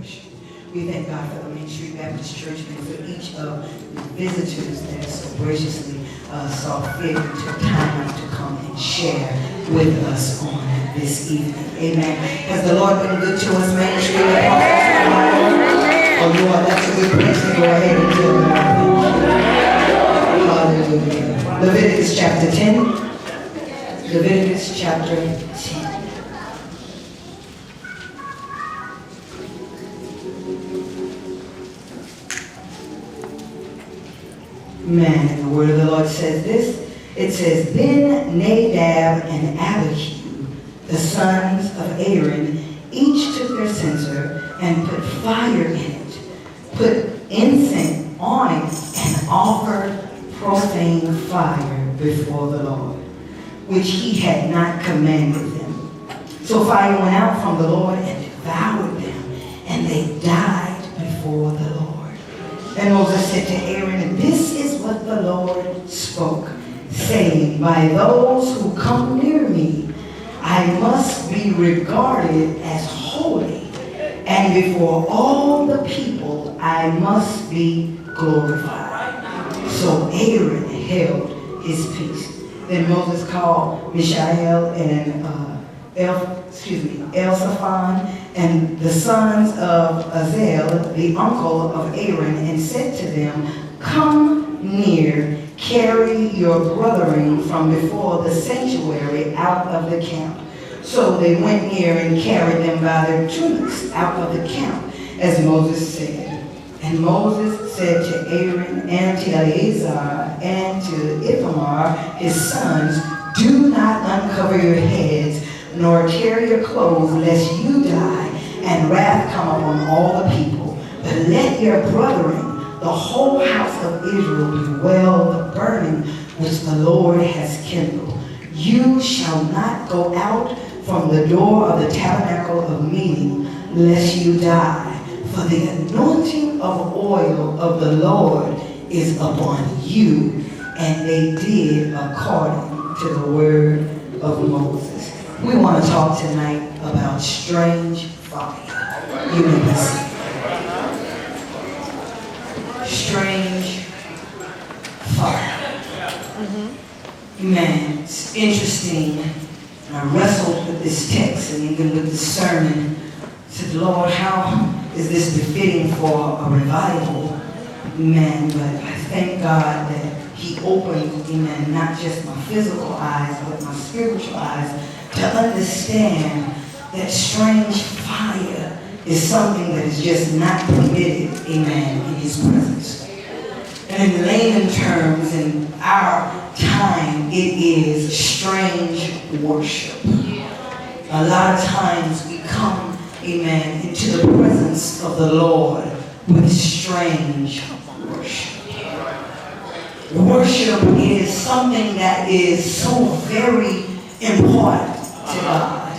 worship. We thank God for the Main Street Baptist Church and for each of the visitors that so graciously saw fit and took time out to come and share with us on this evening. Amen. Has the Lord been good to us, Main Street Baptist? Oh Lord, that's a good place to go ahead and do it. Hallelujah. Leviticus chapter 10. Leviticus chapter 10. Man, the word of the Lord says this. It says, Then Nadab and Abihu, the sons of Aaron, each took their censer and put fire in it, put incense on it, and offered profane fire before the Lord, which he had not commanded them. So fire went out from the Lord and devoured them, and they died before the Lord. And Moses said to Aaron, This is what the Lord spoke, saying, By those who come near me, I must be regarded as holy, and before all the people I must be glorified. So Aaron held his peace. Then Moses called Mishael and Elzaphan and the sons of Azel, the uncle of Aaron, and said to them, Come near, carry your brethren from before the sanctuary out of the camp. So they went near and carried them by their tunics out of the camp, as Moses said. And Moses said to Aaron and to Eleazar and to Ithamar, his sons, Do not uncover your heads, nor tear your clothes, lest you die, and wrath come upon all the people. But let your brethren, the whole house of Israel, bewail the burning which the Lord has kindled. You shall not go out from the door of the tabernacle of meeting, lest you die. For the anointing of oil of the Lord is upon you. And they did according to the word of Moses. We want to talk tonight about strange fire. You may be seated. Strange fire. Man, it's interesting. I wrestled with this text and even with the sermon. I said, Lord, how is this befitting for a revival? Man, but I thank God that he opened, amen, not just my physical eyes, but my spiritual eyes to understand that strange fire is something that is just not permitted, amen, in his presence. And in layman terms, in our time, it is strange worship. A lot of times we come, amen, into the presence of the Lord with strange worship. Worship is something that is so very important to God.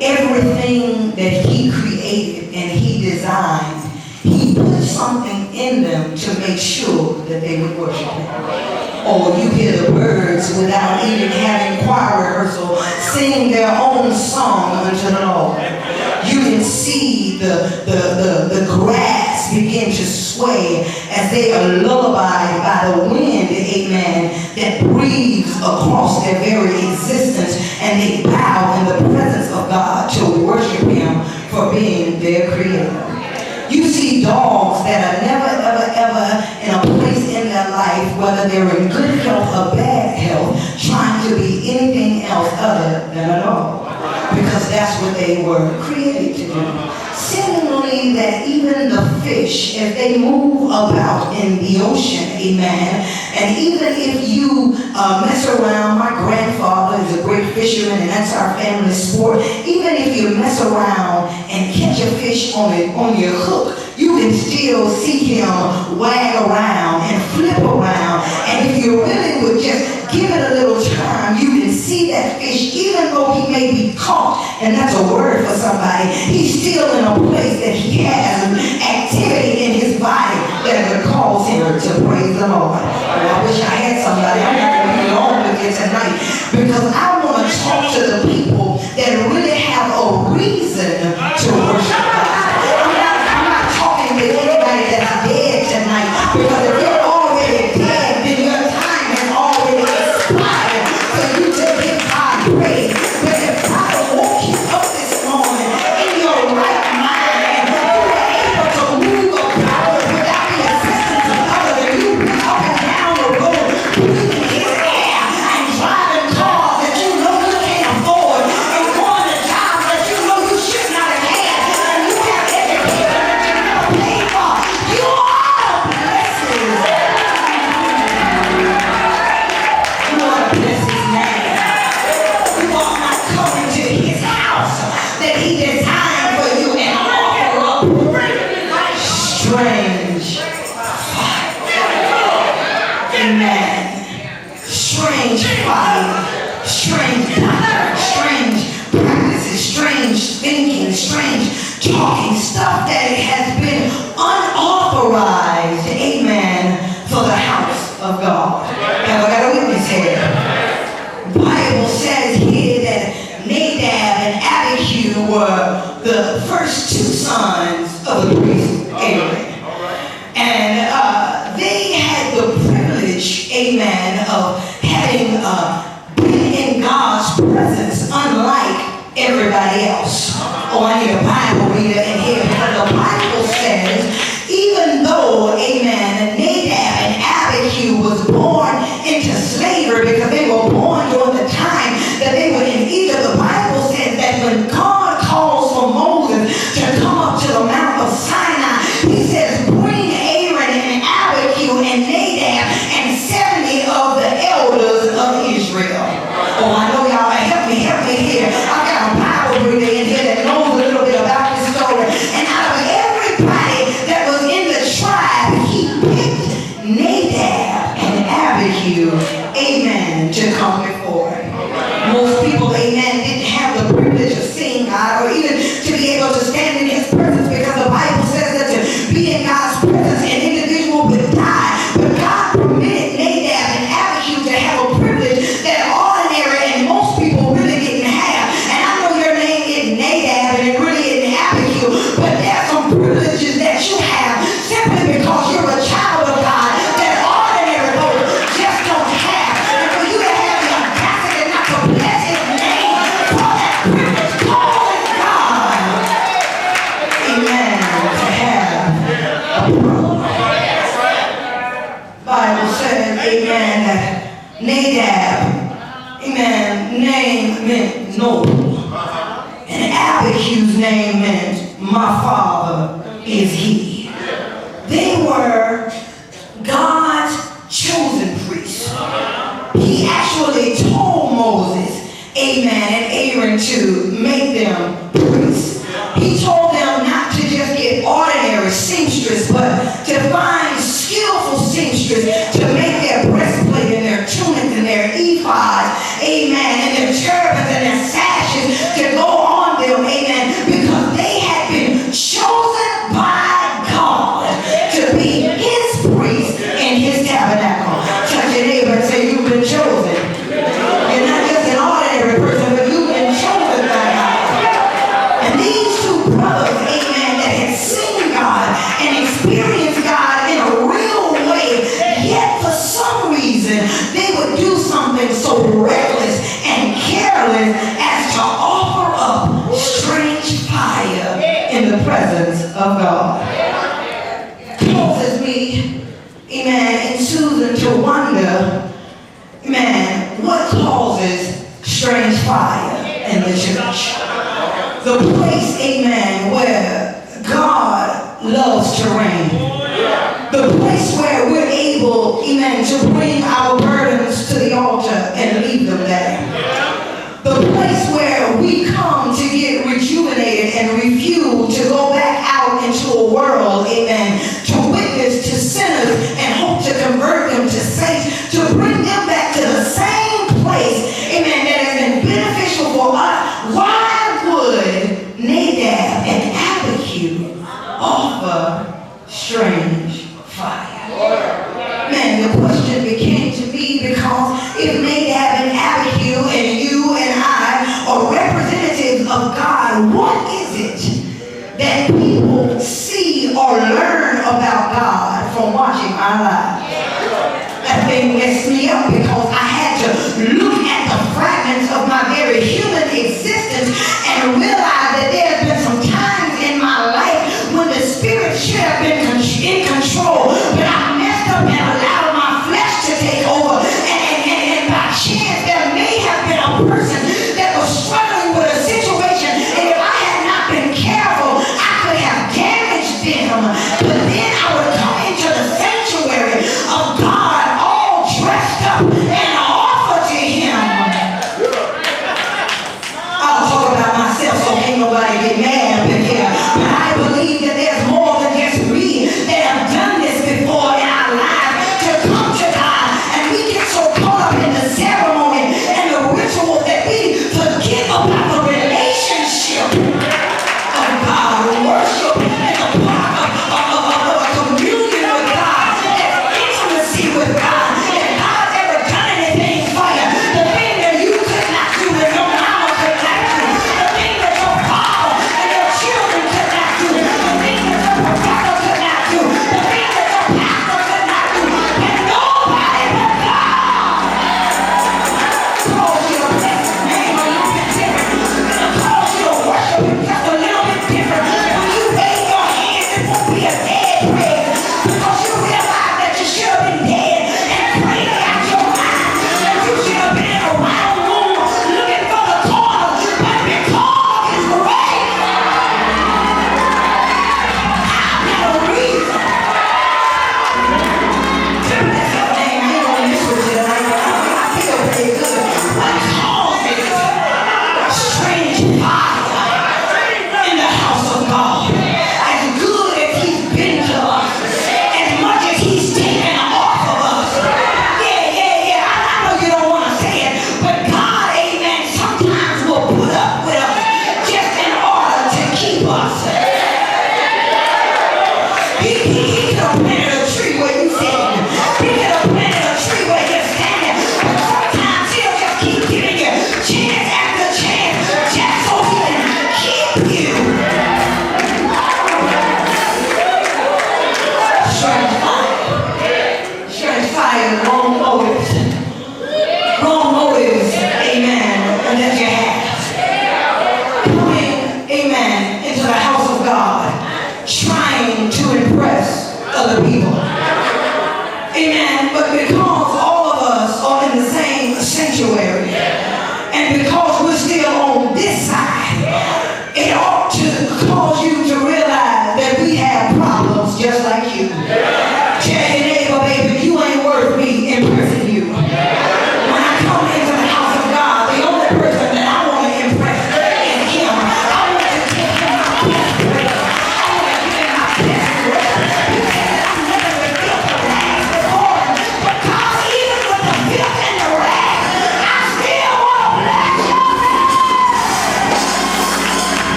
Everything that he created and he designed, he put something in them to make sure that they would worship him. Or you hear the birds without even having choir rehearsal sing their own song unto the Lord. You can see the grass begin to sway as they are lullabied by the wind, amen, that breathes across their very existence, and they bow in the presence of God to worship him for being their creator. You see dogs that are never, ever in a place in their life, whether they're in good health or bad health, trying to be anything else other than a dog. Because that's what they were created to do. Seemingly that even the fish, if they move about in the ocean, amen, and even if you mess around, my grandfather is a great fisherman and that's our family sport, even if you mess around and catch a fish on your hook, you can still see him wag around and flip around, and if you really would just give it a little time, you can see that fish, even though he may be caught, and that's a word for somebody, he's still in a place that he has activity in his body that would cause him to praise the Lord. And I wish I had somebody. I'm not going to be long with you tonight, because I want to talk to the people that really have a reason to worship God. I'm not strange talking, stuff that has been unauthorized, amen, for the house of God. Have I got a witness here? The Bible says here that Nadab and Abihu were the first two sons of the priest Aaron. And they had the privilege, amen, of having been in God's presence unlike everybody else. Oh, I need a Bible reader in here, because the Bible says, even though, amen, Nadab and Abihu was born into slavery because they were born during the time that they were in Egypt, the Bible says that when God calls for Moses to come up to the Mount of Sinai, he says, bring Aaron and Abihu and Nadab and 70 of the elders of Israel. Oh, I know y'all, help me here. I got a Bible reader in here that knows a little bit about this story. And out of everybody that was in the tribe, he picked Nadab and Abihu, amen, to come before him. Most people, amen, didn't have the privilege of seeing God or even to be able to stand in his presence, because the Bible says that to be in God's presence, an individual would die. But God permitted Nadab and Abihu to have a privilege that ordinary and most people really didn't have. And I know your name is Nadab and it really isn't Abihu, but there's some privileges that you have simply because you're a child of God that ordinary folks just don't have. And for you to have the audacity not to bless his name for that privilege called God, amen, to have a brother. Bible says, amen, that Nadab, amen, name meant noble. And Abihu's name meant my father is he. They were God's chosen priests. He actually told Moses, amen, and Aaron to make them priests. He told them not to just get ordinary seamstress, but to find skillful seamstress to make their breastplate and their tunics and their ephods, amen, and their turbans and their sashes to go on them, amen, because they had been chosen by God to be his priest in his tabernacle. Touch your neighbor and say, you've been chosen. You're not just an ordinary person, but you've been chosen by God. And these two brothers, amen, that had seen God and experienced God in a real way, yet for some reason they would do something so reckless and careless as to offer up strange fire in the presence of God. Causes me, amen, and Susan to wonder, amen, what causes strange fire in the church? The place, amen, where God loves to reign. The place where we're able, amen, to bring our burdens to the altar and leave them there. The place where we come to get rejuvenated and refuel, to go back out into a world, amen, to witness to sinners and hope to convert them to saints, to bring them back to the same place, amen, that has been beneficial for us. Why would Nadab and Abihu offer strange fire? Man, the question became to me, because if Nadab and Abihu and you and I are representatives of God, what is it that people see or learn about God from watching our lives? That thing messed me up, because I had to look at the fragments of my very human existence and realize that there have been some times in my life when the Spirit should have been in control, but I messed up and allowed my flesh to take over. And by chance, there may have been a person that was struggling with a situation, and if I had not been careful, I could have damaged them. But then I would come into the sanctuary of God all dressed up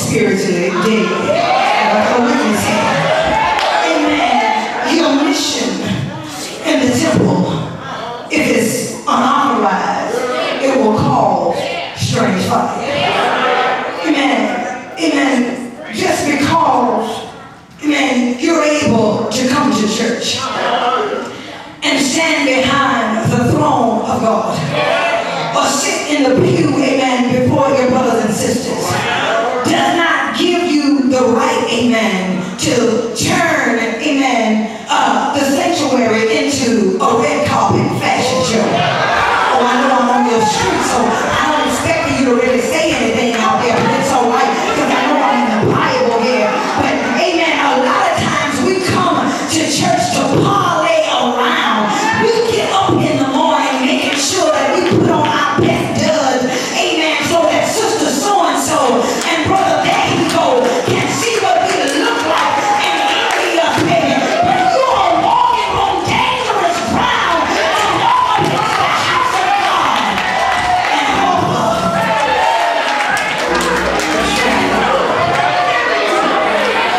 spiritually dead. Like a witness here. Amen. Your mission in the temple, if it's unauthorized, it will cause strange fire. Amen. Amen. Just because, amen, you're able to come to church and stand behind the throne of God, or sit in the pew, amen, before your brothers and sisters, does not give you the right, amen, to turn, amen, the sanctuary into a red carpet fashion show. Oh, I know I'm on your street, so I don't expect you to really say anything out there, but it's all right, because I know I'm in the Bible here. But, amen, a lot of times we come to church to parlay around. We get up in the morning making sure that we put on our best duds, amen, so that sister so-and-so and brother there he go can see what we look like and envy us, baby. But you are walking on dangerous ground and walk up into the house of God and hope up.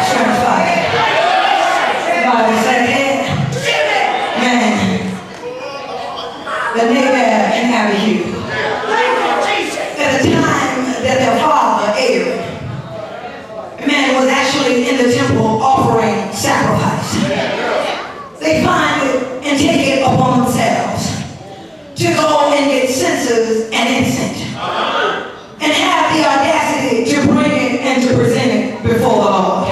Sure fire. Bible said that, man, the Nadab and Abihu, at the time that their father, Aaron, man, was actually in the temple offering sacrifice, they find it and take it upon themselves to go and get censers and incense and have the audacity to bring it and to present it before the Lord.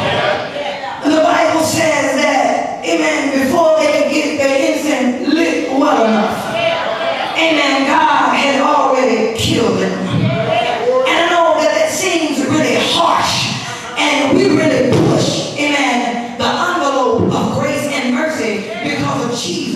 And the Bible says that, amen, before they could get their incense lit well enough, amen, God had already killed them. And I know that that seems really harsh, and we really push, amen, the envelope of grace and mercy because of Jesus.